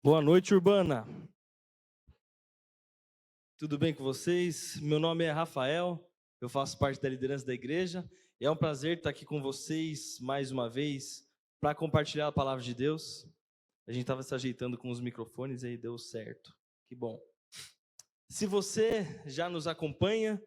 Boa noite, Urbana. Tudo bem com vocês? Meu nome é Rafael, eu faço parte da liderança da igreja e é um prazer estar aqui com vocês mais uma vez para compartilhar a palavra de Deus. A gente estava se ajeitando com os microfones e aí deu certo. Que bom. Se você já nos acompanha,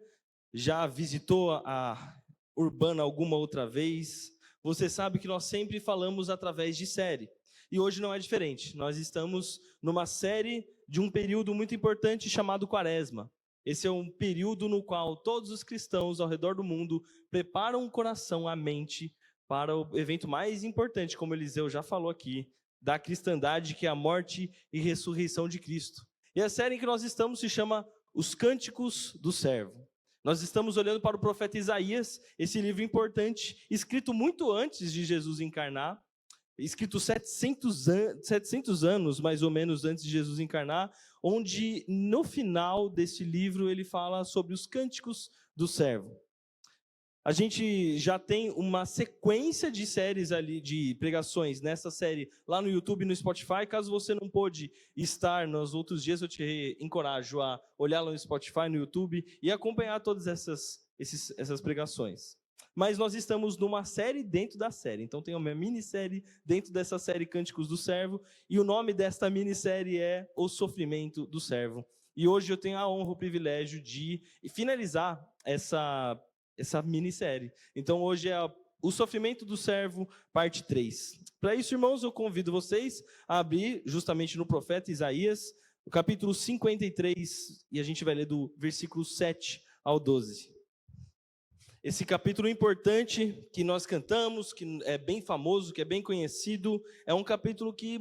já visitou a Urbana alguma outra vez, você sabe que nós sempre falamos através de série. E hoje não é diferente. Nós estamos numa série de um período muito importante chamado Quaresma. Esse é um período no qual todos os cristãos ao redor do mundo preparam o coração, a mente, para o evento mais importante, como Eliseu já falou aqui, da cristandade, que é a morte e ressurreição de Cristo. E a série em que nós estamos se chama Os Cânticos do Servo. Nós estamos olhando para o profeta Isaías, esse livro importante, escrito muito antes de Jesus encarnar, escrito 700 anos, mais ou menos, antes de Jesus encarnar, onde no final desse livro ele fala sobre os cânticos do servo. A gente já tem uma sequência de séries ali, de pregações nessa série lá no YouTube e no Spotify. Caso você não pôde estar nos outros dias, eu te encorajo a olhar lá no Spotify, no YouTube e acompanhar todas essas pregações. Mas nós estamos numa série dentro da série. Então tem uma minissérie dentro dessa série Cânticos do Servo. E o nome desta minissérie é O Sofrimento do Servo. E hoje eu tenho a honra, o privilégio de finalizar essa minissérie. Então hoje é o sofrimento do servo, parte 3. Para isso, irmãos, eu convido vocês a abrir justamente no profeta Isaías, o capítulo 53, e a gente vai ler do versículo 7 ao 12. Esse capítulo importante que nós cantamos, que é bem famoso, que é bem conhecido, é um capítulo que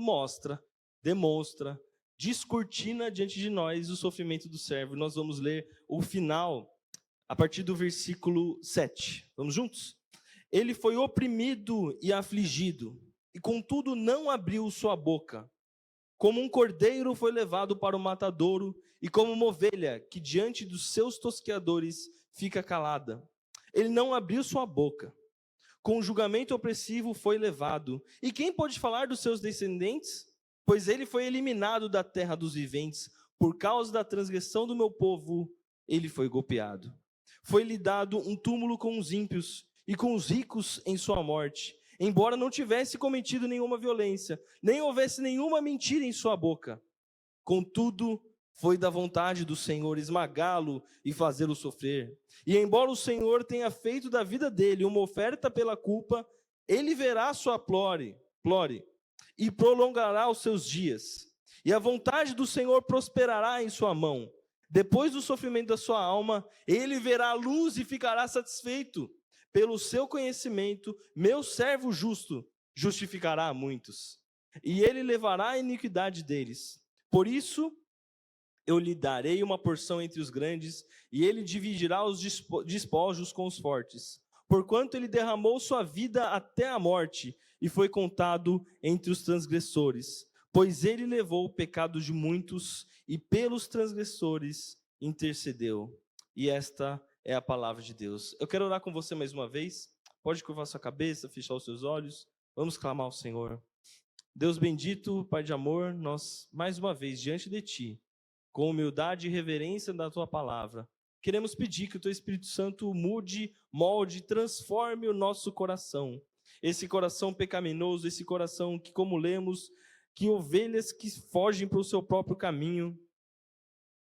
demonstra, descortina diante de nós o sofrimento do servo. Nós vamos ler o final a partir do versículo 7. Vamos juntos? Ele foi oprimido e afligido, e contudo não abriu sua boca. Como um cordeiro foi levado para o matadouro, e como uma ovelha que diante dos seus tosqueadores fica calada. Ele não abriu sua boca. Com julgamento opressivo foi levado. E quem pode falar dos seus descendentes? Pois ele foi eliminado da terra dos viventes. Por causa da transgressão do meu povo, ele foi golpeado. Foi-lhe dado um túmulo com os ímpios e com os ricos em sua morte, embora não tivesse cometido nenhuma violência, nem houvesse nenhuma mentira em sua boca. Contudo, foi da vontade do Senhor esmagá-lo e fazê-lo sofrer. E embora o Senhor tenha feito da vida dele uma oferta pela culpa, ele verá sua plore e prolongará os seus dias. E a vontade do Senhor prosperará em sua mão. Depois do sofrimento da sua alma, ele verá a luz e ficará satisfeito. Pelo seu conhecimento, meu servo justo justificará a muitos, e ele levará a iniquidade deles. Por isso, eu lhe darei uma porção entre os grandes, e ele dividirá os despojos com os fortes. Porquanto ele derramou sua vida até a morte, e foi contado entre os transgressores. Pois ele levou o pecado de muitos, e pelos transgressores intercedeu. E esta é a palavra de Deus. Eu quero orar com você mais uma vez. Pode curvar sua cabeça, fechar os seus olhos. Vamos clamar ao Senhor. Deus bendito, Pai de amor, nós, mais uma vez, diante de Ti, com humildade e reverência da Tua palavra, queremos pedir que o Teu Espírito Santo mude, molde, transforme o nosso coração. Esse coração pecaminoso, esse coração que, como lemos, que ovelhas que fogem para o seu próprio caminho,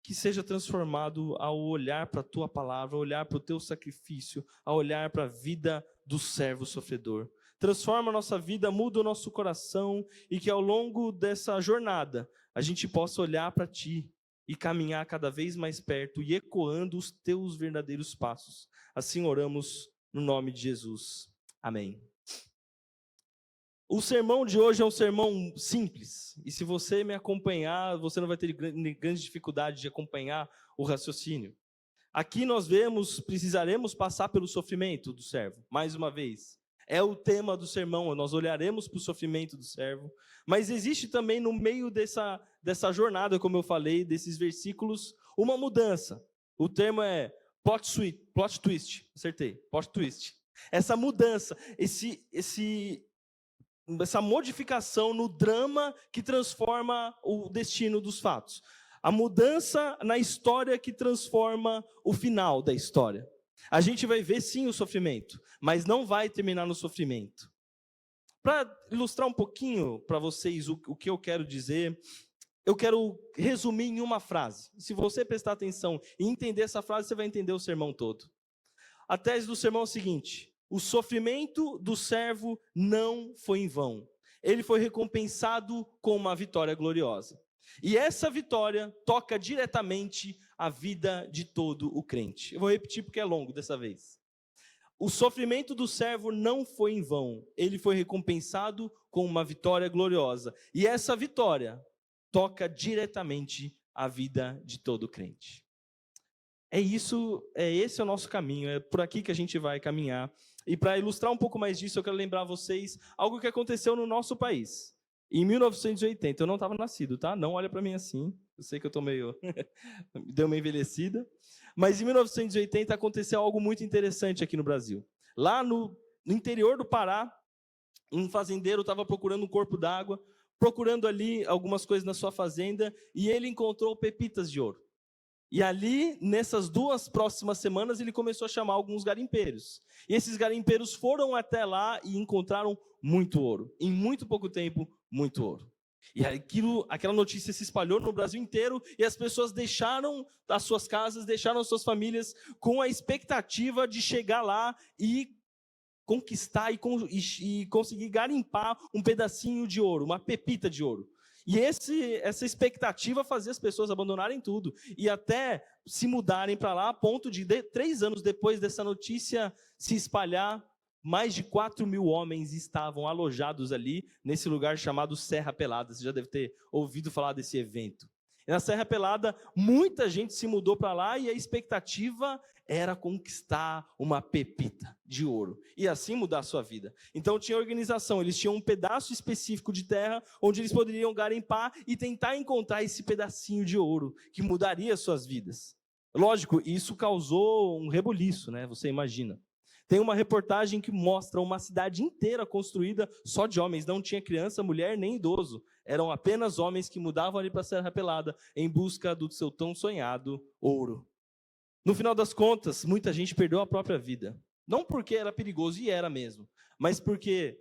que seja transformado ao olhar para a Tua palavra, ao olhar para o Teu sacrifício, ao olhar para a vida do servo sofredor. Transforma a nossa vida, muda o nosso coração e que ao longo dessa jornada a gente possa olhar para Ti e caminhar cada vez mais perto e ecoando os Teus verdadeiros passos. Assim oramos no nome de Jesus. Amém. O sermão de hoje é um sermão simples, e se você me acompanhar, você não vai ter grande dificuldade de acompanhar o raciocínio. Aqui nós precisaremos passar pelo sofrimento do servo, mais uma vez. É o tema do sermão, nós olharemos para o sofrimento do servo, mas existe também no meio dessa jornada, como eu falei, desses versículos, uma mudança. O termo é plot twist, acertei, plot twist. Essa mudança, esse essa modificação no drama que transforma o destino dos fatos. A mudança na história que transforma o final da história. A gente vai ver sim o sofrimento, mas não vai terminar no sofrimento. Para ilustrar um pouquinho para vocês o que eu quero dizer, eu quero resumir em uma frase. Se você prestar atenção e entender essa frase, você vai entender o sermão todo. A tese do sermão é o seguinte: o sofrimento do servo não foi em vão. Ele foi recompensado com uma vitória gloriosa. E essa vitória toca diretamente a vida de todo o crente. Eu vou repetir porque é longo dessa vez. O sofrimento do servo não foi em vão. Ele foi recompensado com uma vitória gloriosa. E essa vitória toca diretamente a vida de todo crente. Esse é o nosso caminho, é por aqui que a gente vai caminhar. E para ilustrar um pouco mais disso, eu quero lembrar a vocês algo que aconteceu no nosso país. Em 1980, eu não estava nascido, tá? Não olha para mim assim, eu sei que eu estou meio... deu uma envelhecida. Mas em 1980 aconteceu algo muito interessante aqui no Brasil. Lá no interior do Pará, um fazendeiro estava procurando um corpo d'água, procurando ali algumas coisas na sua fazenda, e ele encontrou pepitas de ouro. E ali, nessas 2 próximas semanas, ele começou a chamar alguns garimpeiros. E esses garimpeiros foram até lá e encontraram muito ouro. Em muito pouco tempo, muito ouro. E aquela notícia se espalhou no Brasil inteiro e as pessoas deixaram as suas casas, deixaram as suas famílias com a expectativa de chegar lá e conquistar e conseguir garimpar um pedacinho de ouro, uma pepita de ouro. E essa expectativa fazia as pessoas abandonarem tudo e até se mudarem para lá, a ponto de 3 anos depois dessa notícia se espalhar, mais de 4.000 homens estavam alojados ali, nesse lugar chamado Serra Pelada. Você já deve ter ouvido falar desse evento. E na Serra Pelada, muita gente se mudou para lá e a expectativa era conquistar uma pepita de ouro e assim mudar a sua vida. Então tinha organização, eles tinham um pedaço específico de terra onde eles poderiam garimpar e tentar encontrar esse pedacinho de ouro que mudaria suas vidas. Lógico, isso causou um rebuliço, né? Você imagina. Tem uma reportagem que mostra uma cidade inteira construída só de homens, não tinha criança, mulher nem idoso. Eram apenas homens que mudavam ali para a Serra Pelada em busca do seu tão sonhado ouro. No final das contas, muita gente perdeu a própria vida. Não porque era perigoso, e era mesmo, mas porque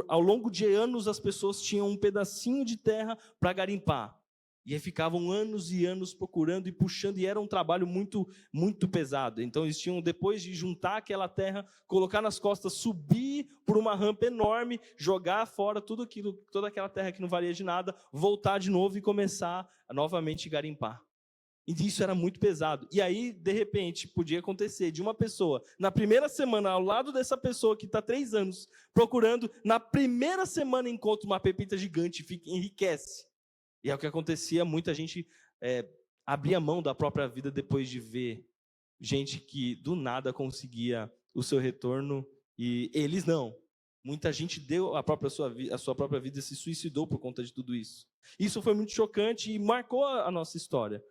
ao longo de anos as pessoas tinham um pedacinho de terra para garimpar. E aí ficavam anos e anos procurando e puxando, e era um trabalho muito, muito pesado. Então eles tinham, depois de juntar aquela terra, colocar nas costas, subir por uma rampa enorme, jogar fora tudo aquilo, toda aquela terra que não valia de nada, voltar de novo e começar a novamente garimpar. E isso era muito pesado. E aí, de repente, podia acontecer de uma pessoa, na primeira semana, ao lado dessa pessoa que está 3 anos procurando, na primeira semana encontra uma pepita gigante e enriquece. E é o que acontecia, muita gente abria mão da própria vida depois de ver gente que do nada conseguia o seu retorno, e eles não. Muita gente deu a sua própria vida e se suicidou por conta de tudo isso. Isso foi muito chocante e marcou a nossa história.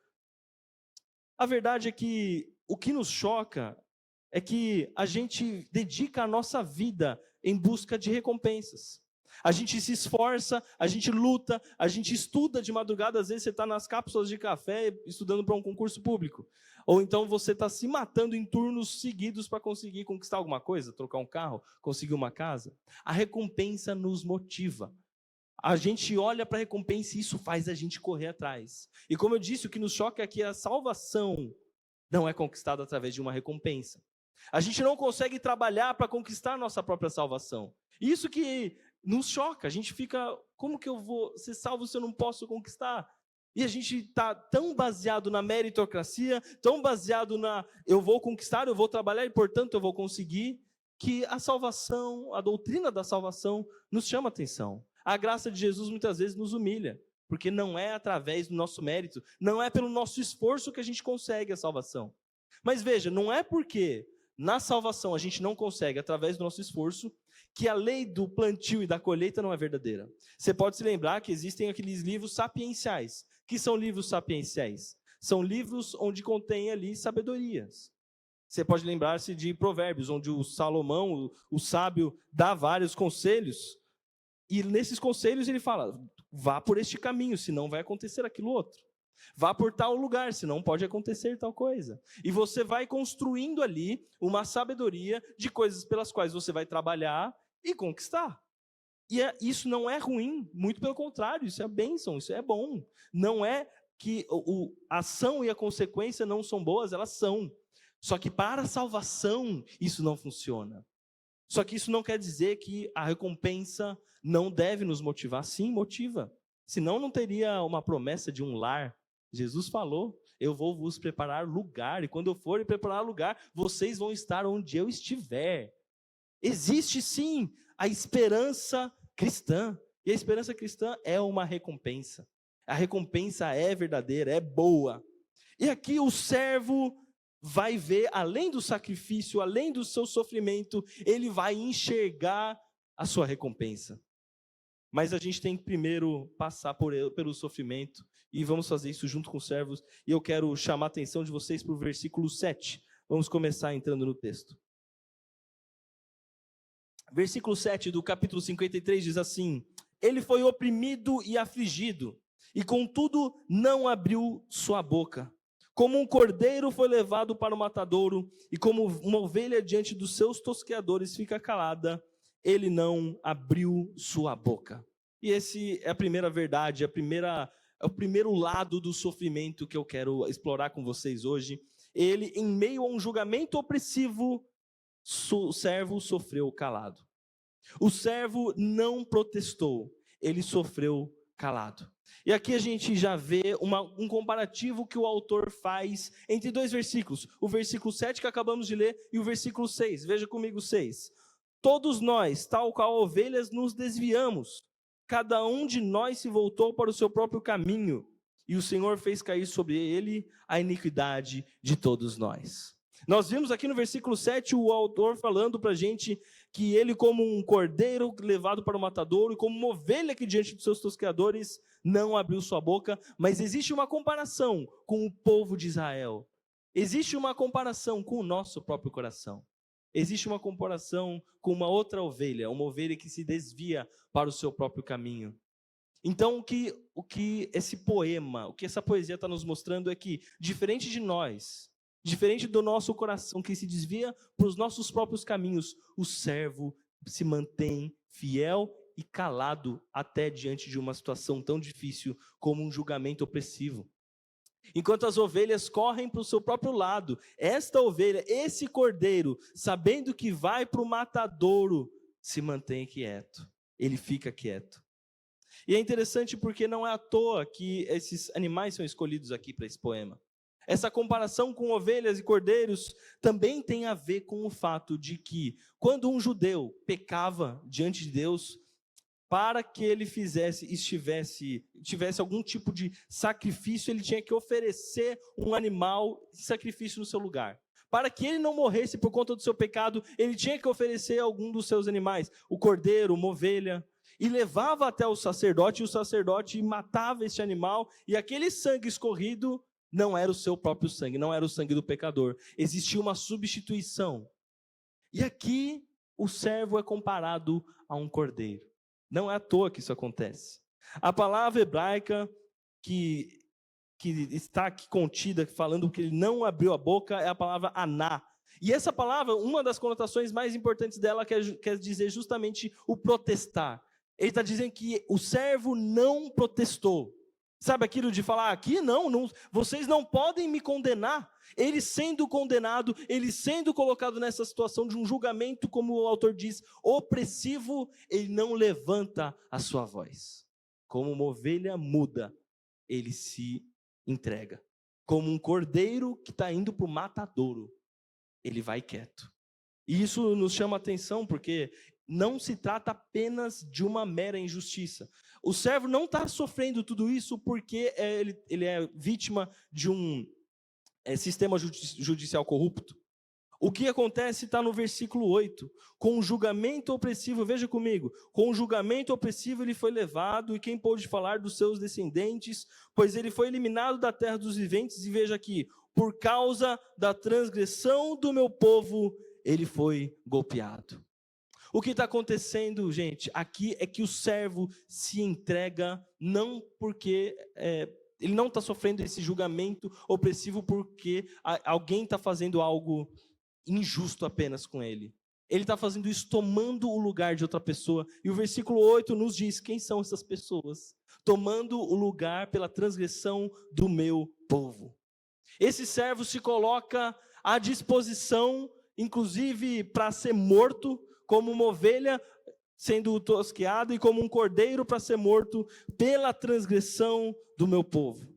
A verdade é que o que nos choca é que a gente dedica a nossa vida em busca de recompensas. A gente se esforça, a gente luta, a gente estuda de madrugada. Às vezes você está nas cápsulas de café estudando para um concurso público. Ou então você está se matando em turnos seguidos para conseguir conquistar alguma coisa, trocar um carro, conseguir uma casa. A recompensa nos motiva. A gente olha para a recompensa e isso faz a gente correr atrás. E como eu disse, o que nos choca é que a salvação não é conquistada através de uma recompensa. A gente não consegue trabalhar para conquistar a nossa própria salvação. Isso que nos choca. A gente fica, como que eu vou ser salvo se eu não posso conquistar? E a gente está tão baseado na meritocracia, tão baseado eu vou conquistar, eu vou trabalhar e, portanto, eu vou conseguir, que a salvação, a doutrina da salvação nos chama atenção. A graça de Jesus muitas vezes nos humilha, porque não é através do nosso mérito, não é pelo nosso esforço que a gente consegue a salvação. Mas veja, não é porque na salvação a gente não consegue através do nosso esforço que a lei do plantio e da colheita não é verdadeira. Você pode se lembrar que existem aqueles livros sapienciais. Que são livros sapienciais? São livros onde contém ali sabedorias. Você pode lembrar-se de Provérbios, onde o Salomão, o sábio, dá vários conselhos. E nesses conselhos ele fala, vá por este caminho, senão vai acontecer aquilo outro. Vá por tal lugar, senão pode acontecer tal coisa. E você vai construindo ali uma sabedoria de coisas pelas quais você vai trabalhar e conquistar. E isso não é ruim, muito pelo contrário, isso é bênção, isso é bom. Não é que a ação e a consequência não são boas, elas são. Só que para a salvação isso não funciona. Só que isso não quer dizer que a recompensa não deve nos motivar. Sim, motiva. Senão não teria uma promessa de um lar. Jesus falou, eu vou vos preparar lugar, e quando eu for preparar lugar, vocês vão estar onde eu estiver. Existe sim a esperança cristã, e a esperança cristã é uma recompensa. A recompensa é verdadeira, é boa. E aqui o servo vai ver, além do sacrifício, além do seu sofrimento, ele vai enxergar a sua recompensa. Mas a gente tem que primeiro passar pelo sofrimento, e vamos fazer isso junto com os servos, e eu quero chamar a atenção de vocês para o versículo 7. Vamos começar entrando no texto. Versículo 7 do capítulo 53 diz assim: ele foi oprimido e afligido, e contudo não abriu sua boca. Como um cordeiro foi levado para o matadouro, e como uma ovelha diante dos seus tosqueadores fica calada, ele não abriu sua boca. E esse é a primeira verdade, é o primeiro lado do sofrimento que eu quero explorar com vocês hoje. Ele, em meio a um julgamento opressivo, o servo sofreu calado. O servo não protestou, ele sofreu calado. E aqui a gente já vê um comparativo que o autor faz entre dois versículos. O versículo 7 que acabamos de ler e o versículo 6. Veja comigo 6. Todos nós, tal qual ovelhas, nos desviamos. Cada um de nós se voltou para o seu próprio caminho. E o Senhor fez cair sobre ele a iniquidade de todos nós. Nós vimos aqui no versículo 7 o autor falando para a gente que ele, como um cordeiro levado para o matadouro, e como uma ovelha que diante dos seus tosqueadores não abriu sua boca, mas existe uma comparação com o povo de Israel. Existe uma comparação com o nosso próprio coração. Existe uma comparação com uma outra ovelha, uma ovelha que se desvia para o seu próprio caminho. Então, o que esse poema, o que essa poesia está nos mostrando é que, diferente de nós, diferente do nosso coração que se desvia para os nossos próprios caminhos, o servo se mantém fiel e calado até diante de uma situação tão difícil como um julgamento opressivo. Enquanto as ovelhas correm para o seu próprio lado, esta ovelha, esse cordeiro, sabendo que vai para o matadouro, se mantém quieto, ele fica quieto. E é interessante porque não é à toa que esses animais são escolhidos aqui para esse poema. Essa comparação com ovelhas e cordeiros também tem a ver com o fato de que, quando um judeu pecava diante de Deus, para que ele tivesse algum tipo de sacrifício, ele tinha que oferecer um animal de sacrifício no seu lugar. Para que ele não morresse por conta do seu pecado, ele tinha que oferecer algum dos seus animais, o cordeiro, uma ovelha, e levava até o sacerdote, e o sacerdote matava esse animal, e aquele sangue escorrido não era o seu próprio sangue, não era o sangue do pecador. Existia uma substituição. E aqui o servo é comparado a um cordeiro. Não é à toa que isso acontece. A palavra hebraica que está aqui contida, falando que ele não abriu a boca, é a palavra aná. E essa palavra, uma das conotações mais importantes dela quer dizer justamente o protestar. Ele está dizendo que o servo não protestou. Sabe aquilo de falar, aqui não, vocês não podem me condenar. Ele sendo condenado, ele sendo colocado nessa situação de um julgamento, como o autor diz, opressivo, ele não levanta a sua voz. Como uma ovelha muda, ele se entrega. Como um cordeiro que está indo para o matadouro, ele vai quieto. E isso nos chama a atenção, porque não se trata apenas de uma mera injustiça. O servo não está sofrendo tudo isso porque ele é vítima de um sistema judicial corrupto. O que acontece está no versículo 8. Com o julgamento opressivo, veja comigo, com o julgamento opressivo ele foi levado, e quem pôde falar dos seus descendentes, pois ele foi eliminado da terra dos viventes, e veja aqui, por causa da transgressão do meu povo, ele foi golpeado. O que está acontecendo, gente, aqui é que o servo se entrega não porque ele não está sofrendo esse julgamento opressivo porque alguém está fazendo algo injusto apenas com ele. Ele está fazendo isso tomando o lugar de outra pessoa. E o versículo 8 nos diz quem são essas pessoas. Tomando o lugar pela transgressão do meu povo. Esse servo se coloca à disposição, inclusive para ser morto, como uma ovelha sendo tosqueada e como um cordeiro para ser morto pela transgressão do meu povo.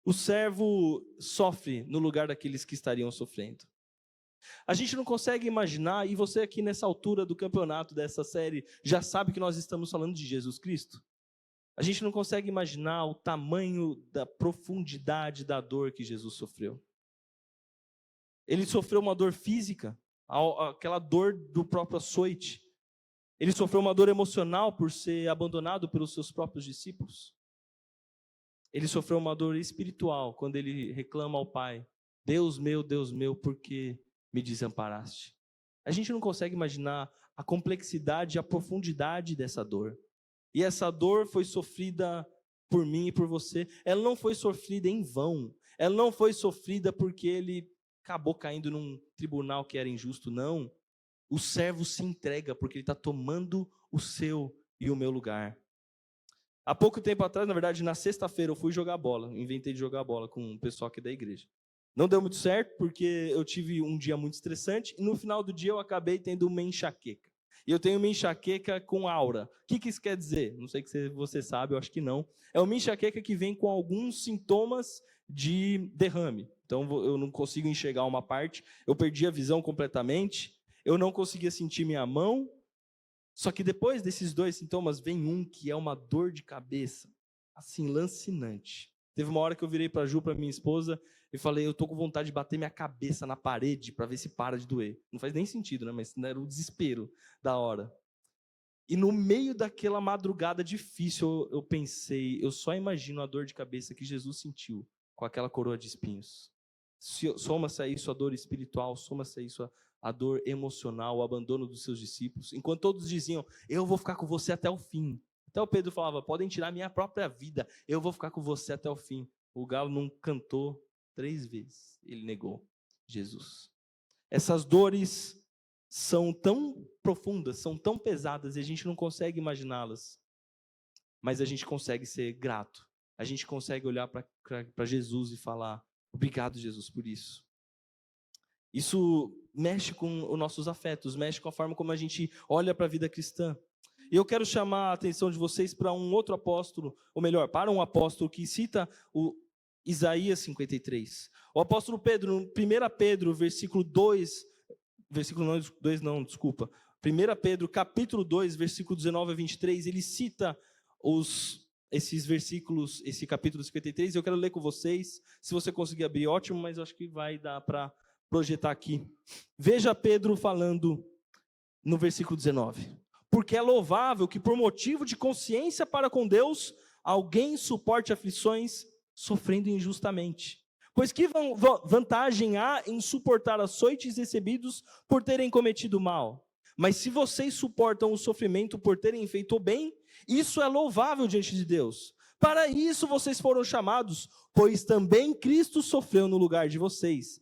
O servo sofre no lugar daqueles que estariam sofrendo. A gente não consegue imaginar, e você aqui nessa altura do campeonato dessa série já sabe que nós estamos falando de Jesus Cristo. A gente não consegue imaginar o tamanho da profundidade da dor que Jesus sofreu. Ele sofreu uma dor física, aquela dor do próprio açoite. Ele sofreu uma dor emocional por ser abandonado pelos seus próprios discípulos. Ele sofreu uma dor espiritual quando ele reclama ao Pai: Deus meu, por que me desamparaste? A gente não consegue imaginar a complexidade e a profundidade dessa dor. E essa dor foi sofrida por mim e por você. Ela não foi sofrida em vão. Ela não foi sofrida porque ele acabou caindo num tribunal que era injusto, não. O servo se entrega porque ele está tomando o seu e o meu lugar. Há pouco tempo atrás, na verdade, na sexta-feira, eu fui jogar bola. Inventei de jogar bola com o pessoal aqui da igreja. Não deu muito certo porque eu tive um dia muito estressante e no final do dia eu acabei tendo uma enxaqueca. E eu tenho uma enxaqueca com aura. O que isso quer dizer? Não sei se você sabe, eu acho que não. É uma enxaqueca que vem com alguns sintomas de derrame. Então eu não consigo enxergar uma parte, eu perdi a visão completamente, eu não conseguia sentir minha mão. Só que depois desses dois sintomas vem um que é uma dor de cabeça, assim, lancinante. Teve uma hora que eu virei para a Ju, para minha esposa, e falei: eu tô com vontade de bater minha cabeça na parede para ver se para de doer. Não faz nem sentido, né? Mas era o desespero da hora. E no meio daquela madrugada difícil, eu pensei, eu só imagino a dor de cabeça que Jesus sentiu com aquela coroa de espinhos. Soma-se a isso a dor espiritual, soma-se a isso a dor emocional, o abandono dos seus discípulos. Enquanto todos diziam: eu vou ficar com você até o fim. Até o Pedro falava: podem tirar minha própria vida, eu vou ficar com você até o fim. O galo não cantou 3 vezes, ele negou Jesus. Essas dores são tão profundas, são tão pesadas, e a gente não consegue imaginá-las. Mas a gente consegue ser grato. A gente consegue olhar para Jesus e falar: obrigado, Jesus, por isso. Isso mexe com os nossos afetos, mexe com a forma como a gente olha para a vida cristã. E eu quero chamar a atenção de vocês para um outro apóstolo, ou melhor, para um apóstolo que cita o Isaías 53. O apóstolo Pedro, no 1 Pedro, versículo 2, versículo 2 não, desculpa. 1 Pedro, capítulo 2, versículo 19 a 23, ele cita esses versículos, esse capítulo 53, eu quero ler com vocês. Se você conseguir abrir, ótimo, mas eu acho que vai dar para projetar aqui. Veja Pedro falando no versículo 19. Porque é louvável que por motivo de consciência para com Deus, alguém suporte aflições sofrendo injustamente. Pois que vantagem há em suportar açoites recebidos por terem cometido mal? Mas se vocês suportam o sofrimento por terem feito o bem, isso é louvável diante de Deus. Para isso vocês foram chamados, pois também Cristo sofreu no lugar de vocês,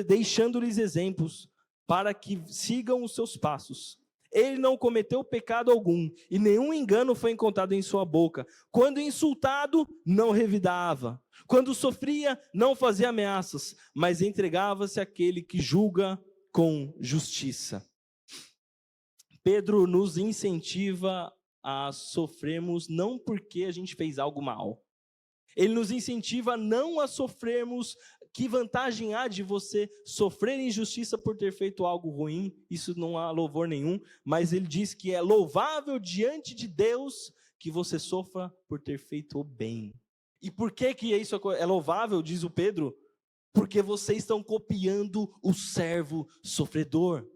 deixando-lhes exemplos para que sigam os seus passos. Ele não cometeu pecado algum, e nenhum engano foi encontrado em sua boca. Quando insultado, não revidava. Quando sofria, não fazia ameaças, mas entregava-se àquele que julga com justiça. Pedro nos incentiva a sofrermos não porque a gente fez algo mal. Ele nos incentiva não a sofrermos. Que vantagem há de você sofrer injustiça por ter feito algo ruim? Isso não há louvor nenhum, mas ele diz que é louvável diante de Deus que você sofra por ter feito o bem. E por que isso é louvável, diz o Pedro? Porque vocês estão copiando o servo sofredor.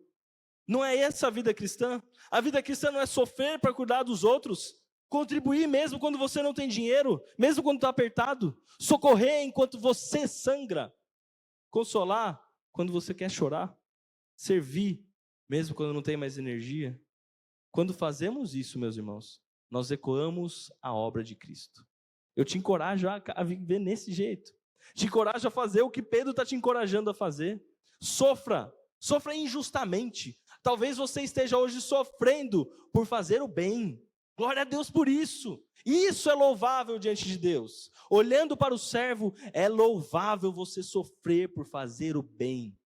Não é essa a vida cristã? A vida cristã não é sofrer para cuidar dos outros, contribuir mesmo quando você não tem dinheiro, mesmo quando está apertado, socorrer enquanto você sangra, consolar quando você quer chorar, servir mesmo quando não tem mais energia. Quando fazemos isso, meus irmãos, nós ecoamos a obra de Cristo. Eu te encorajo a viver nesse jeito. Te encorajo a fazer o que Pedro está te encorajando a fazer. Sofra injustamente. Talvez você esteja hoje sofrendo por fazer o bem. Glória a Deus por isso. Isso é louvável diante de Deus. Olhando para o servo, é louvável você sofrer por fazer o bem,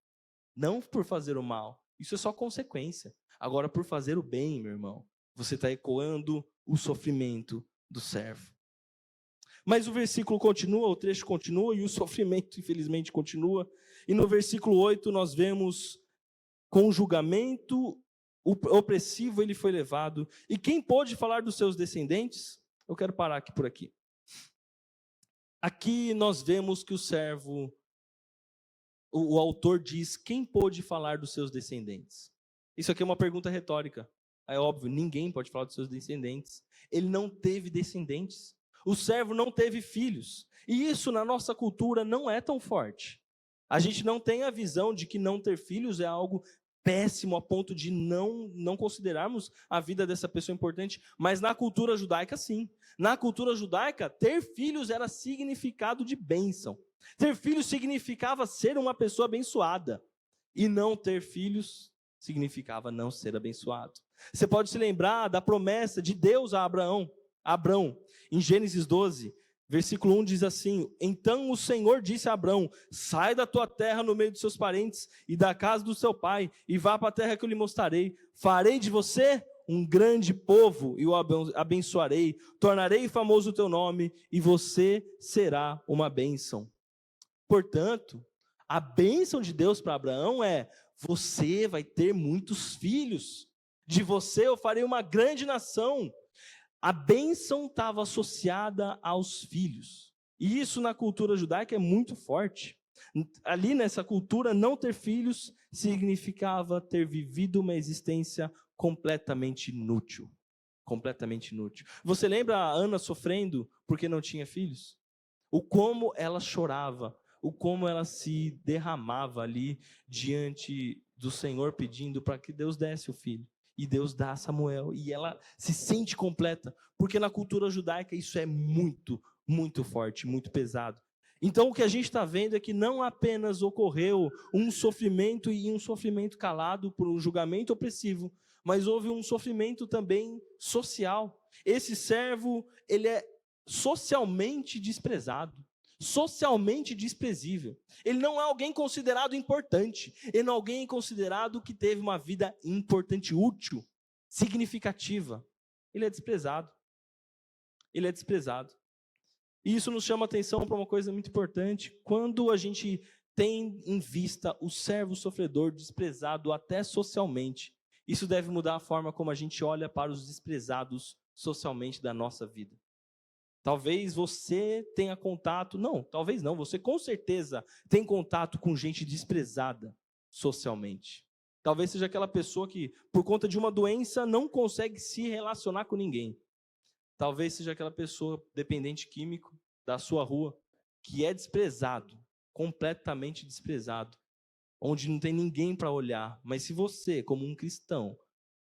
não por fazer o mal. Isso é só consequência. Agora, por fazer o bem, meu irmão, você está ecoando o sofrimento do servo. Mas o versículo continua, o trecho continua, e o sofrimento, infelizmente, continua. E no versículo 8 nós vemos: com o julgamento opressivo ele foi levado. E quem pôde falar dos seus descendentes? Eu quero parar aqui por aqui. Aqui nós vemos que o servo, o autor diz: quem pôde falar dos seus descendentes? Isso aqui é uma pergunta retórica. É óbvio, ninguém pode falar dos seus descendentes. Ele não teve descendentes. O servo não teve filhos. E isso na nossa cultura não é tão forte. A gente não tem a visão de que não ter filhos é algo péssimo a ponto de não considerarmos a vida dessa pessoa importante. Mas na cultura judaica, sim. Na cultura judaica, ter filhos era significado de bênção. Ter filhos significava ser uma pessoa abençoada. E não ter filhos significava não ser abençoado. Você pode se lembrar da promessa de Deus a Abraão, em Gênesis 12, versículo 1 diz assim: então o Senhor disse a Abraão: sai da tua terra no meio dos seus parentes e da casa do seu pai, e vá para a terra que eu lhe mostrarei. Farei de você um grande povo e o abençoarei, tornarei famoso o teu nome e você será uma bênção. Portanto, a bênção de Deus para Abraão é: você vai ter muitos filhos, de você eu farei uma grande nação. A bênção estava associada aos filhos. E isso na cultura judaica é muito forte. Ali nessa cultura, não ter filhos significava ter vivido uma existência completamente inútil. Completamente inútil. Você lembra a Ana sofrendo porque não tinha filhos? O como ela chorava, o como ela se derramava ali diante do Senhor pedindo para que Deus desse o filho. E Deus dá a Samuel, e ela se sente completa, porque na cultura judaica isso é muito, muito forte, muito pesado. Então o que a gente está vendo é que não apenas ocorreu um sofrimento e um sofrimento calado por um julgamento opressivo, mas houve um sofrimento também social. Esse servo, ele é socialmente desprezado, socialmente desprezível. Ele não é alguém considerado importante, ele não é alguém considerado que teve uma vida importante, útil, significativa. Ele é desprezado. Ele é desprezado. E isso nos chama a atenção para uma coisa muito importante. Quando a gente tem em vista o servo sofredor desprezado até socialmente, isso deve mudar a forma como a gente olha para os desprezados socialmente da nossa vida. Talvez você tenha contato, talvez não, você com certeza tem contato com gente desprezada socialmente. Talvez seja aquela pessoa que, por conta de uma doença, não consegue se relacionar com ninguém. Talvez seja aquela pessoa dependente químico da sua rua, que é desprezado, completamente desprezado, onde não tem ninguém para olhar. Mas se você, como um cristão,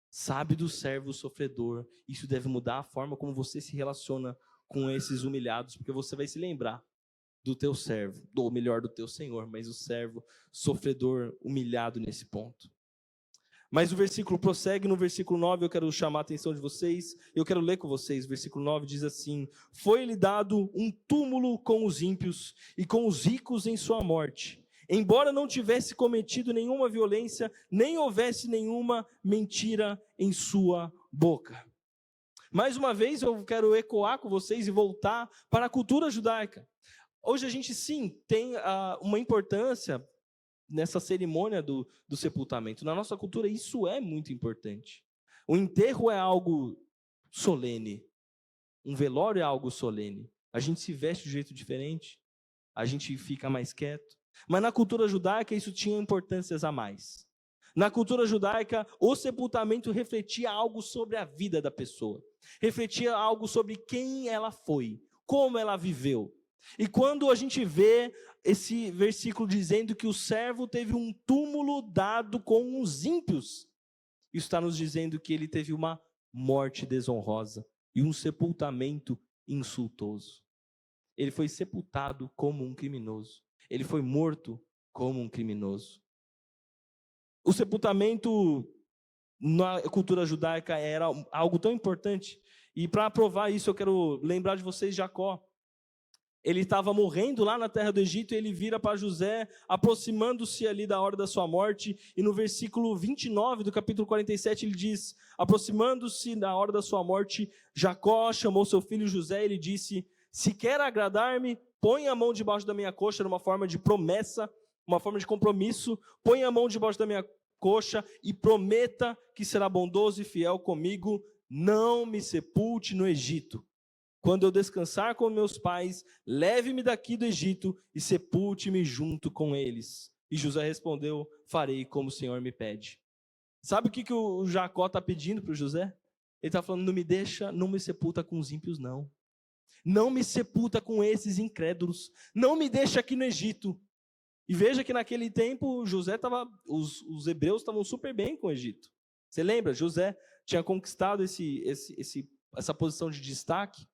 sabe do servo sofredor, isso deve mudar a forma como você se relaciona com esses humilhados, porque você vai se lembrar do teu servo, ou melhor, do teu Senhor, mas o servo sofredor humilhado nesse ponto. Mas o versículo prossegue, no versículo 9 eu quero chamar a atenção de vocês, eu quero ler com vocês, o versículo 9 diz assim: foi-lhe dado um túmulo com os ímpios e com os ricos em sua morte, embora não tivesse cometido nenhuma violência, nem houvesse nenhuma mentira em sua boca. Mais uma vez eu quero ecoar com vocês e voltar para a cultura judaica. Hoje a gente sim tem uma importância nessa cerimônia do sepultamento. Na nossa cultura isso é muito importante. O enterro é algo solene. Um velório é algo solene. A gente se veste de um jeito diferente. A gente fica mais quieto. Mas na cultura judaica isso tinha importâncias a mais. Na cultura judaica, o sepultamento refletia algo sobre a vida da pessoa. Refletia algo sobre quem ela foi, como ela viveu. E quando a gente vê esse versículo dizendo que o servo teve um túmulo dado com os ímpios, Isso está nos dizendo que ele teve uma morte desonrosa e um sepultamento insultoso. Ele foi sepultado como um criminoso. Ele foi morto como um criminoso. O sepultamento na cultura judaica era algo tão importante. E para provar isso, eu quero lembrar de vocês Jacó. Ele estava morrendo lá na terra do Egito e ele vira para José, aproximando-se ali da hora da sua morte. E no versículo 29 do capítulo 47 ele diz: aproximando-se da hora da sua morte, Jacó chamou seu filho José e ele disse: se quer agradar-me, põe a mão debaixo da minha coxa, numa forma de promessa, uma forma de compromisso. Põe a mão debaixo da minha coxa e prometa que será bondoso e fiel comigo. Não me sepulte no Egito. Quando eu descansar com meus pais, leve-me daqui do Egito e sepulte-me junto com eles. E José respondeu: farei como o Senhor me pede. Sabe o que o Jacó está pedindo para o José? Ele está falando: não me sepulta com os ímpios, não. Não me sepulta com esses incrédulos. Não me deixa aqui no Egito. E veja que naquele tempo os hebreus estavam super bem com o Egito. Você lembra? José tinha conquistado essa posição de destaque.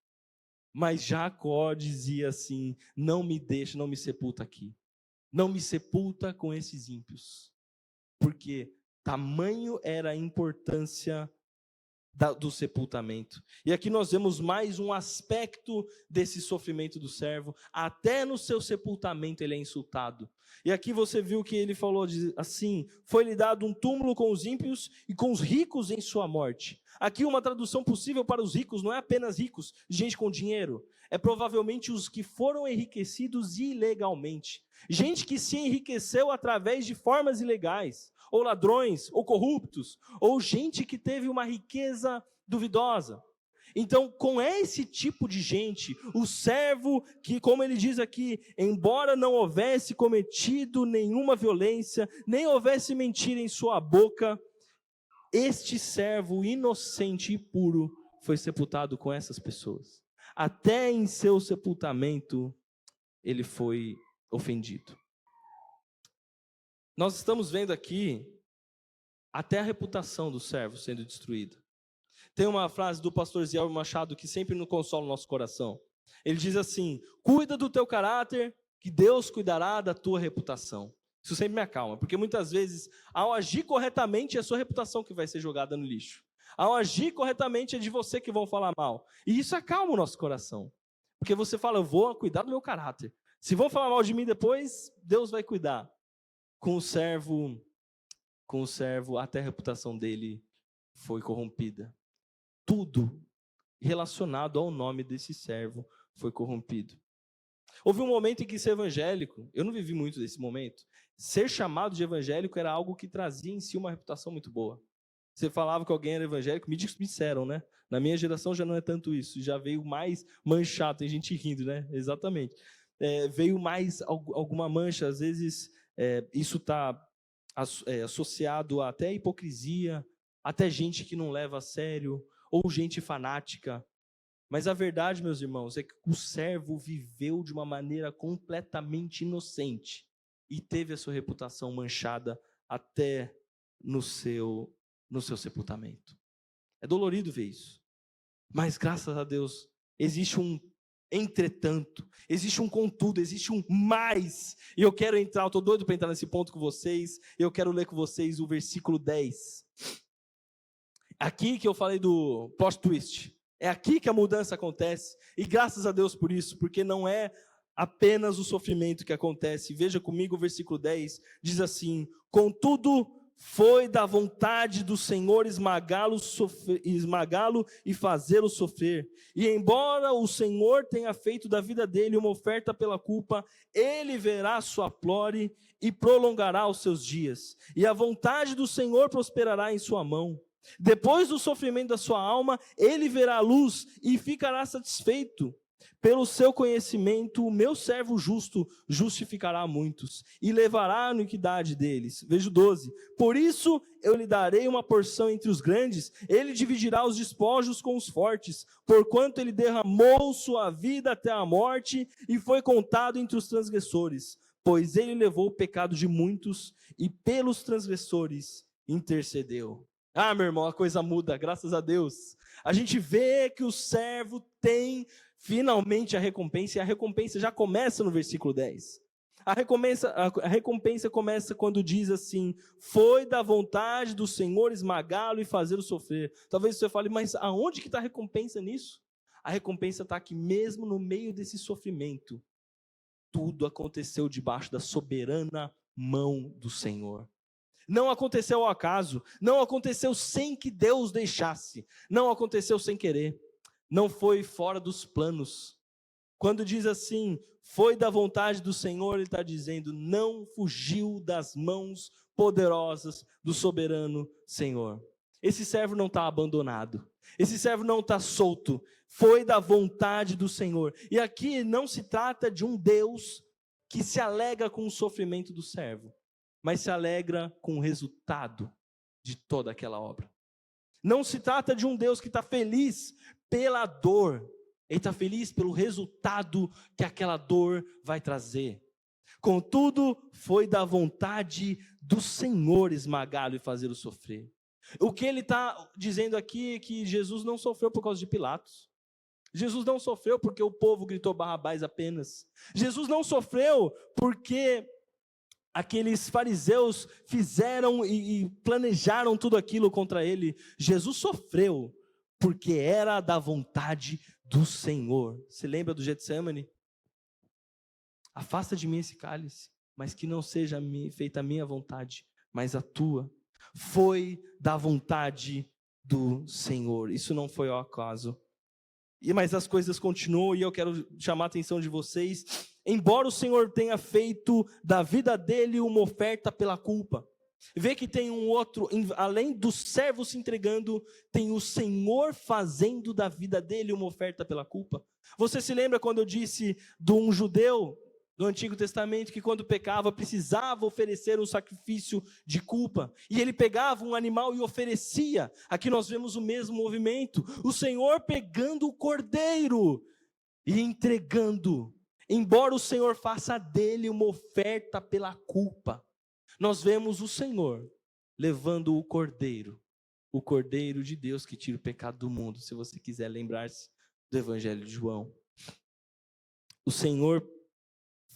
Mas Jacó dizia assim: não me deixa, não me sepulta aqui. Não me sepulta com esses ímpios. Porque tamanho era a importância do sepultamento. E aqui nós vemos mais um aspecto desse sofrimento do servo. Até no seu sepultamento ele é insultado. E aqui você viu que ele falou assim: foi-lhe dado um túmulo com os ímpios e com os ricos em sua morte. Aqui uma tradução possível para os ricos não é apenas ricos, gente com dinheiro. É provavelmente os que foram enriquecidos ilegalmente. Gente que se enriqueceu através de formas ilegais. Ou ladrões, ou corruptos, ou gente que teve uma riqueza duvidosa. Então, com esse tipo de gente, o servo que, como ele diz aqui, embora não houvesse cometido nenhuma violência, nem houvesse mentira em sua boca, este servo inocente e puro foi sepultado com essas pessoas. Até em seu sepultamento, ele foi ofendido. Nós estamos vendo aqui até a reputação do servo sendo destruída. Tem uma frase do pastor Ziel Machado que sempre nos consola o nosso coração. Ele diz assim: cuida do teu caráter, que Deus cuidará da tua reputação. Isso sempre me acalma, porque muitas vezes, ao agir corretamente, é a sua reputação que vai ser jogada no lixo. Ao agir corretamente, é de você que vão falar mal. E isso acalma o nosso coração. Porque você fala: eu vou cuidar do meu caráter. Se vão falar mal de mim depois, Deus vai cuidar. Com o servo, até a reputação dele foi corrompida. Tudo relacionado ao nome desse servo foi corrompido. Houve um momento em que ser evangélico, eu não vivi muito desse momento, ser chamado de evangélico era algo que trazia em si uma reputação muito boa. Você falava que alguém era evangélico, me disseram, né? Na minha geração já não é tanto isso, já veio mais manchado, tem gente rindo, né? Exatamente. Veio mais alguma mancha, às vezes isso está associado até a hipocrisia, até gente que não leva a sério, ou gente fanática. Mas a verdade, meus irmãos, é que o servo viveu de uma maneira completamente inocente e teve a sua reputação manchada até no seu sepultamento. É dolorido ver isso. Mas graças a Deus, existe um entretanto, existe um contudo, existe um mais. E eu quero entrar, eu estou doido para entrar nesse ponto com vocês. Eu quero ler com vocês o versículo 10. Aqui que eu falei do plot twist. É aqui que a mudança acontece. E graças a Deus por isso, porque não é apenas o sofrimento que acontece. Veja comigo o versículo 10. Diz assim: contudo, foi da vontade do Senhor esmagá-lo e fazê-lo sofrer. E embora o Senhor tenha feito da vida dele uma oferta pela culpa, ele verá sua plore e prolongará os seus dias. E a vontade do Senhor prosperará em sua mão. Depois do sofrimento da sua alma, ele verá a luz e ficará satisfeito. Pelo seu conhecimento, o meu servo justo justificará muitos e levará a iniquidade deles. Veja o 12. Por isso eu lhe darei uma porção entre os grandes, ele dividirá os despojos com os fortes, porquanto ele derramou sua vida até a morte e foi contado entre os transgressores. Pois ele levou o pecado de muitos e pelos transgressores intercedeu. Ah, meu irmão, a coisa muda, graças a Deus. A gente vê que o servo tem finalmente a recompensa, e a recompensa já começa no versículo 10. A recompensa começa quando diz assim: foi da vontade do Senhor esmagá-lo e fazê-lo sofrer. Talvez você fale, mas aonde que está a recompensa nisso? A recompensa está aqui mesmo no meio desse sofrimento. Tudo aconteceu debaixo da soberana mão do Senhor. Não aconteceu ao acaso, não aconteceu sem que Deus deixasse, não aconteceu sem querer, não foi fora dos planos. Quando diz assim, foi da vontade do Senhor, ele está dizendo, não fugiu das mãos poderosas do soberano Senhor. Esse servo não está abandonado, esse servo não está solto, foi da vontade do Senhor. E aqui não se trata de um Deus que se alegra com o sofrimento do servo, mas se alegra com o resultado de toda aquela obra. Não se trata de um Deus que está feliz pela dor, ele está feliz pelo resultado que aquela dor vai trazer. Contudo, foi da vontade do Senhor esmagá-lo e fazê-lo sofrer. O que ele está dizendo aqui é que Jesus não sofreu por causa de Pilatos. Jesus não sofreu porque o povo gritou Barrabás apenas. Jesus não sofreu porque aqueles fariseus fizeram e planejaram tudo aquilo contra ele. Jesus sofreu porque era da vontade do Senhor. Se lembra do Getsemane? Afasta de mim esse cálice, mas que não seja feita a minha vontade, mas a tua. Foi da vontade do Senhor. Isso não foi ao acaso. Mas as coisas continuam e eu quero chamar a atenção de vocês. Embora o Senhor tenha feito da vida dele uma oferta pela culpa, vê que tem um outro, além do servo se entregando, tem o Senhor fazendo da vida dele uma oferta pela culpa. Você se lembra quando eu disse de um judeu do Antigo Testamento que quando pecava precisava oferecer um sacrifício de culpa, e ele pegava um animal e oferecia? Aqui nós vemos o mesmo movimento, o Senhor pegando o cordeiro e entregando. Embora o Senhor faça dele uma oferta pela culpa, nós vemos o Senhor levando o cordeiro de Deus que tira o pecado do mundo. Se você quiser lembrar-se do Evangelho de João, o Senhor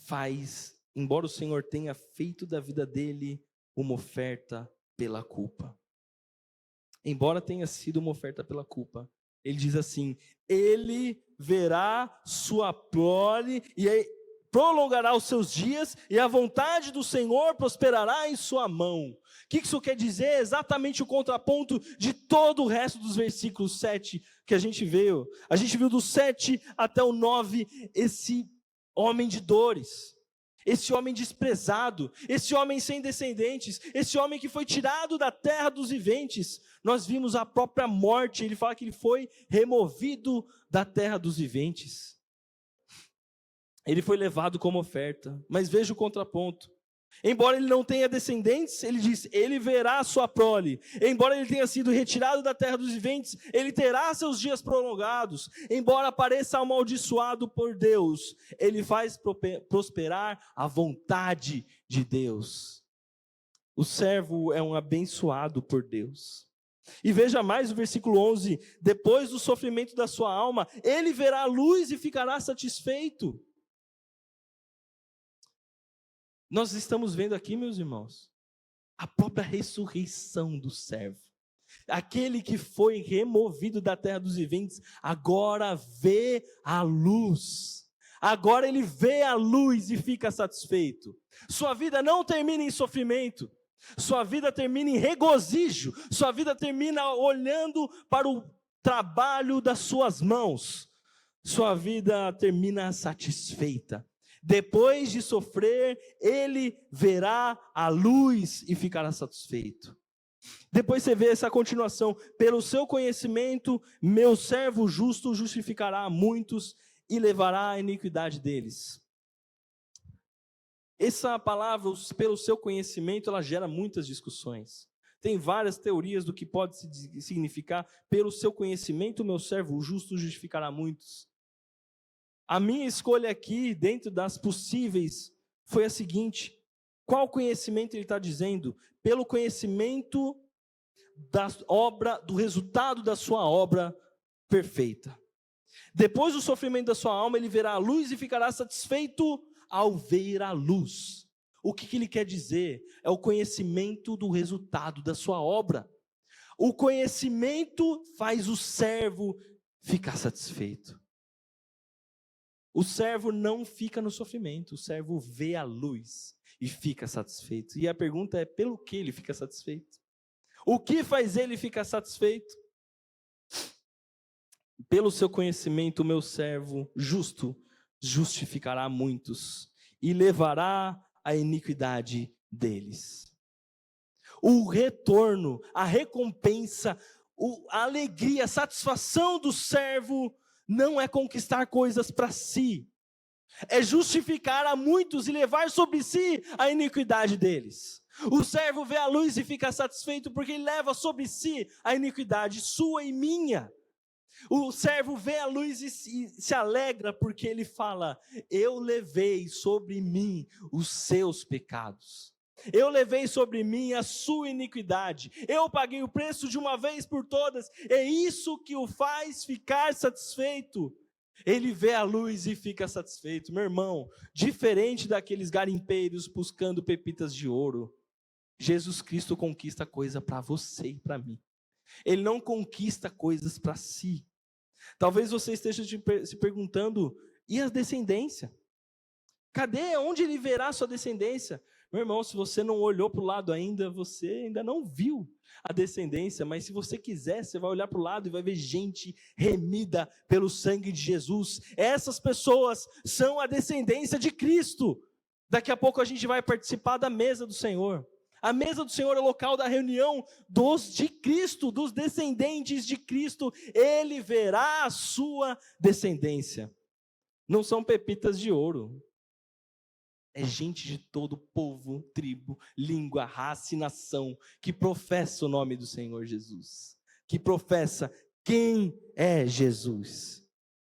faz, embora o Senhor tenha feito da vida dele uma oferta pela culpa, embora tenha sido uma oferta pela culpa, ele diz assim, ele verá sua prole e prolongará os seus dias, e a vontade do Senhor prosperará em sua mão. O que isso quer dizer? É exatamente o contraponto de todo o resto dos versículos 7 que a gente viu. A gente viu do 7 até o 9, esse homem de dores, esse homem desprezado, esse homem sem descendentes, esse homem que foi tirado da terra dos viventes. Nós vimos a própria morte, ele fala que ele foi removido da terra dos viventes. Ele foi levado como oferta, mas veja o contraponto. Embora ele não tenha descendentes, ele diz, ele verá a sua prole. Embora ele tenha sido retirado da terra dos viventes, ele terá seus dias prolongados. Embora pareça amaldiçoado por Deus, ele faz prosperar a vontade de Deus. O servo é um abençoado por Deus. E veja mais o versículo 11, depois do sofrimento da sua alma, ele verá a luz e ficará satisfeito. Nós estamos vendo aqui, meus irmãos, a própria ressurreição do servo. Aquele que foi removido da terra dos viventes, agora vê a luz. Agora ele vê a luz e fica satisfeito. Sua vida não termina em sofrimento. Sua vida termina em regozijo. Sua vida termina olhando para o trabalho das suas mãos. Sua vida termina satisfeita. Depois de sofrer, ele verá a luz e ficará satisfeito. Depois você vê essa continuação. Pelo seu conhecimento, meu servo justo justificará a muitos e levará a iniquidade deles. Essa palavra, pelo seu conhecimento, ela gera muitas discussões. Tem várias teorias do que pode significar. Pelo seu conhecimento, meu servo justo justificará muitos. A minha escolha aqui, dentro das possíveis, foi a seguinte: qual conhecimento ele está dizendo? Pelo conhecimento do resultado da sua obra perfeita. Depois do sofrimento da sua alma, ele verá a luz e ficará satisfeito ao ver a luz. O que ele quer dizer? É o conhecimento do resultado da sua obra. O conhecimento faz o servo ficar satisfeito. O servo não fica no sofrimento, o servo vê a luz e fica satisfeito. E a pergunta é, pelo que ele fica satisfeito? O que faz ele ficar satisfeito? Pelo seu conhecimento, o meu servo justo justificará muitos e levará a iniquidade deles. O retorno, a recompensa, a alegria, a satisfação do servo não é conquistar coisas para si, é justificar a muitos e levar sobre si a iniquidade deles. O servo vê a luz e fica satisfeito porque ele leva sobre si a iniquidade sua e minha. O servo vê a luz e se alegra porque ele fala: eu levei sobre mim os seus pecados. Eu levei sobre mim a sua iniquidade. Eu paguei o preço de uma vez por todas. É isso que o faz ficar satisfeito. Ele vê a luz e fica satisfeito. Meu irmão, diferente daqueles garimpeiros buscando pepitas de ouro, Jesus Cristo conquista coisa para você e para mim. Ele não conquista coisas para si. Talvez você esteja se perguntando, e a descendência? Cadê? Onde ele verá a sua descendência? Meu irmão, se você não olhou para o lado ainda, você ainda não viu a descendência, mas se você quiser, você vai olhar para o lado e vai ver gente remida pelo sangue de Jesus. Essas pessoas são a descendência de Cristo. Daqui a pouco a gente vai participar da mesa do Senhor. A mesa do Senhor é o local da reunião dos de Cristo, dos descendentes de Cristo. Ele verá a sua descendência. Não são pepitas de ouro. É gente de todo povo, tribo, língua, raça e nação que professa o nome do Senhor Jesus. Que professa quem é Jesus.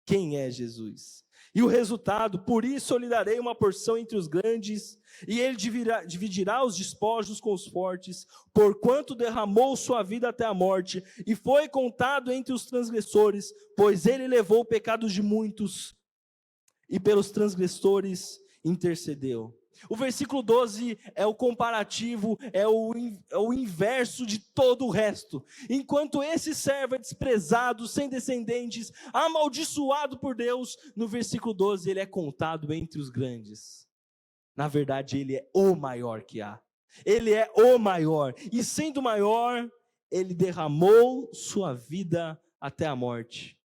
Quem é Jesus? E o resultado, por isso eu lhe darei uma porção entre os grandes, e ele dividirá os despojos com os fortes, porquanto derramou sua vida até a morte, e foi contado entre os transgressores, pois ele levou o pecado de muitos, e pelos transgressores intercedeu. O versículo 12 é o comparativo, é o inverso de todo o resto. Enquanto esse servo é desprezado, sem descendentes, amaldiçoado por Deus, no versículo 12 ele é contado entre os grandes. Na verdade, ele é o maior que há. Ele é o maior. E sendo maior, ele derramou sua vida até a morte.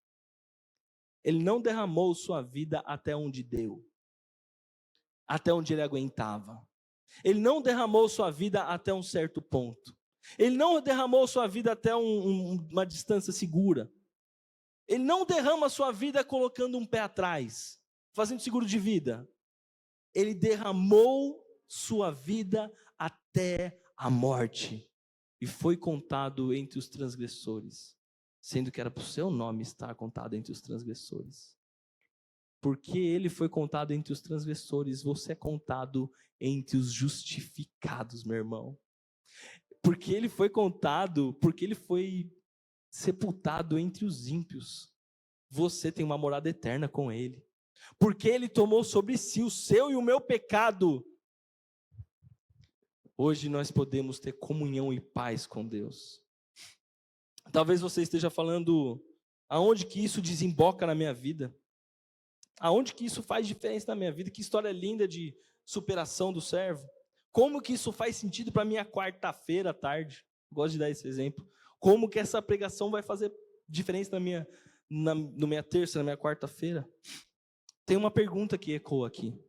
Ele não derramou sua vida até onde deu. Até onde ele aguentava. Ele não derramou sua vida até um certo ponto. Ele não derramou sua vida até uma distância segura. Ele não derrama sua vida colocando um pé atrás, fazendo seguro de vida. Ele derramou sua vida até a morte. E foi contado entre os transgressores. Sendo que era para o seu nome estar contado entre os transgressores. Porque ele foi contado entre os transgressores, você é contado entre os justificados, meu irmão. Porque ele foi contado, porque ele foi sepultado entre os ímpios. Você tem uma morada eterna com ele. Porque ele tomou sobre si o seu e o meu pecado. Hoje nós podemos ter comunhão e paz com Deus. Talvez você esteja falando, aonde que isso desemboca na minha vida? Aonde que isso faz diferença na minha vida? Que história linda de superação do servo. Como que isso faz sentido para minha quarta-feira à tarde? Gosto de dar esse exemplo. Como que essa pregação vai fazer diferença na minha terça, na minha quarta-feira? Tem uma pergunta que ecoa aqui.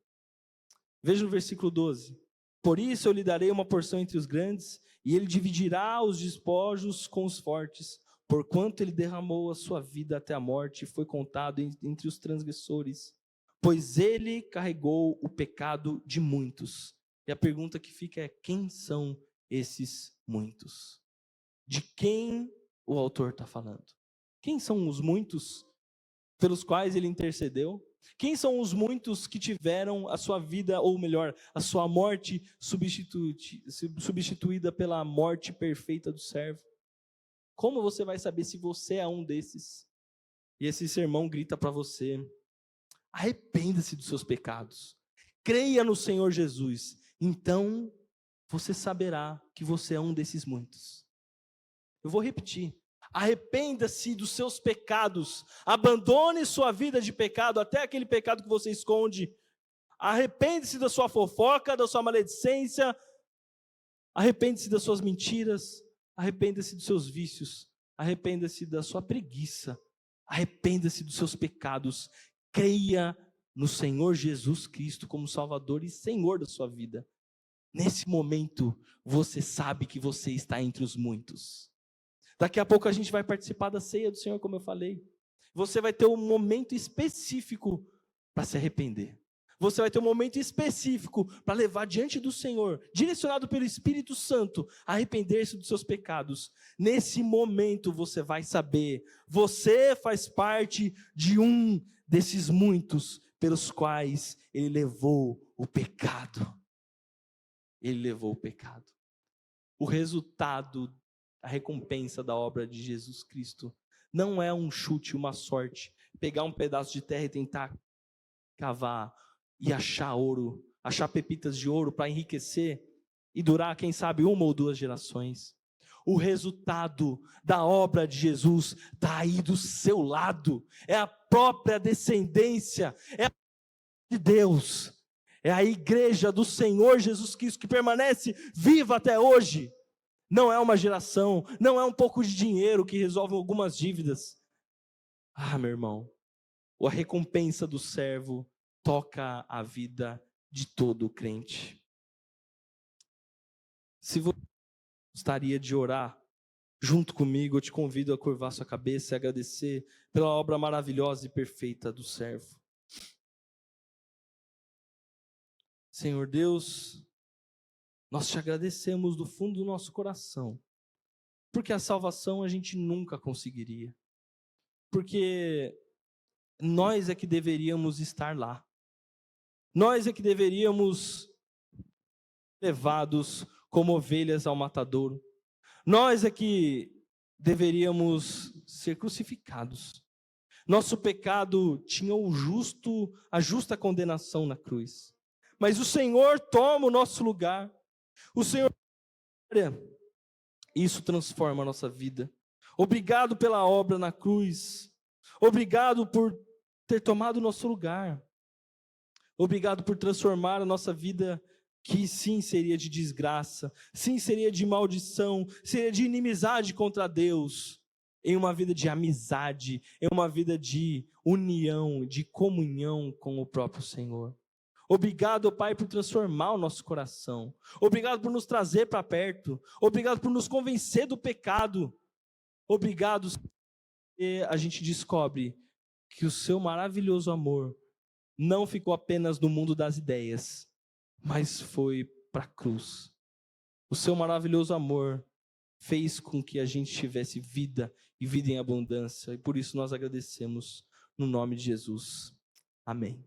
Veja no versículo 12. Por isso eu lhe darei uma porção entre os grandes, e ele dividirá os despojos com os fortes, porquanto ele derramou a sua vida até a morte, e foi contado entre os transgressores, pois ele carregou o pecado de muitos. E a pergunta que fica é, quem são esses muitos? De quem o autor está falando? Quem são os muitos pelos quais ele intercedeu? Quem são os muitos que tiveram a sua vida, ou melhor, a sua morte substituída pela morte perfeita do servo? Como você vai saber se você é um desses? E esse sermão grita para você: arrependa-se dos seus pecados, creia no Senhor Jesus, então você saberá que você é um desses muitos. Eu vou repetir: arrependa-se dos seus pecados, abandone sua vida de pecado, até aquele pecado que você esconde. Arrepende-se da sua fofoca, da sua maledicência, arrepende-se das suas mentiras, arrependa-se dos seus vícios, arrependa-se da sua preguiça, arrependa-se dos seus pecados, creia no Senhor Jesus Cristo como Salvador e Senhor da sua vida. Nesse momento, você sabe que você está entre os muitos. Daqui a pouco a gente vai participar da ceia do Senhor, como eu falei. Você vai ter um momento específico para se arrepender. Você vai ter um momento específico para levar diante do Senhor, direcionado pelo Espírito Santo, a arrepender-se dos seus pecados. Nesse momento você vai saber, você faz parte de um desses muitos pelos quais ele levou o pecado. Ele levou o pecado. O resultado, a recompensa da obra de Jesus Cristo não é um chute, uma sorte, pegar um pedaço de terra e tentar cavar e achar ouro, achar pepitas de ouro para enriquecer e durar, quem sabe, 1 ou 2 gerações. O resultado da obra de Jesus está aí do seu lado, é a própria descendência, é a de Deus, é a igreja do Senhor Jesus Cristo que permanece viva até hoje. Não é uma geração, não é um pouco de dinheiro que resolve algumas dívidas. Meu irmão, a recompensa do servo toca a vida de todo crente. Se você gostaria de orar junto comigo, eu te convido a curvar sua cabeça e agradecer pela obra maravilhosa e perfeita do servo. Senhor Deus, nós te agradecemos do fundo do nosso coração, porque a salvação a gente nunca conseguiria, porque nós é que deveríamos estar lá, nós é que deveríamos levados como ovelhas ao matadouro, nós é que deveríamos ser crucificados. Nosso pecado tinha a justa condenação na cruz, mas o Senhor toma o nosso lugar, o Senhor, isso transforma a nossa vida. Obrigado pela obra na cruz, obrigado por ter tomado o nosso lugar, obrigado por transformar a nossa vida, que sim seria de desgraça, sim seria de maldição, seria de inimizade contra Deus, em uma vida de amizade, em uma vida de união, de comunhão com o próprio Senhor. Obrigado, Pai, por transformar o nosso coração. Obrigado por nos trazer para perto. Obrigado por nos convencer do pecado. Obrigado, porque a gente descobre que o seu maravilhoso amor não ficou apenas no mundo das ideias, mas foi para a cruz. O seu maravilhoso amor fez com que a gente tivesse vida e vida em abundância. E por isso nós agradecemos no nome de Jesus. Amém.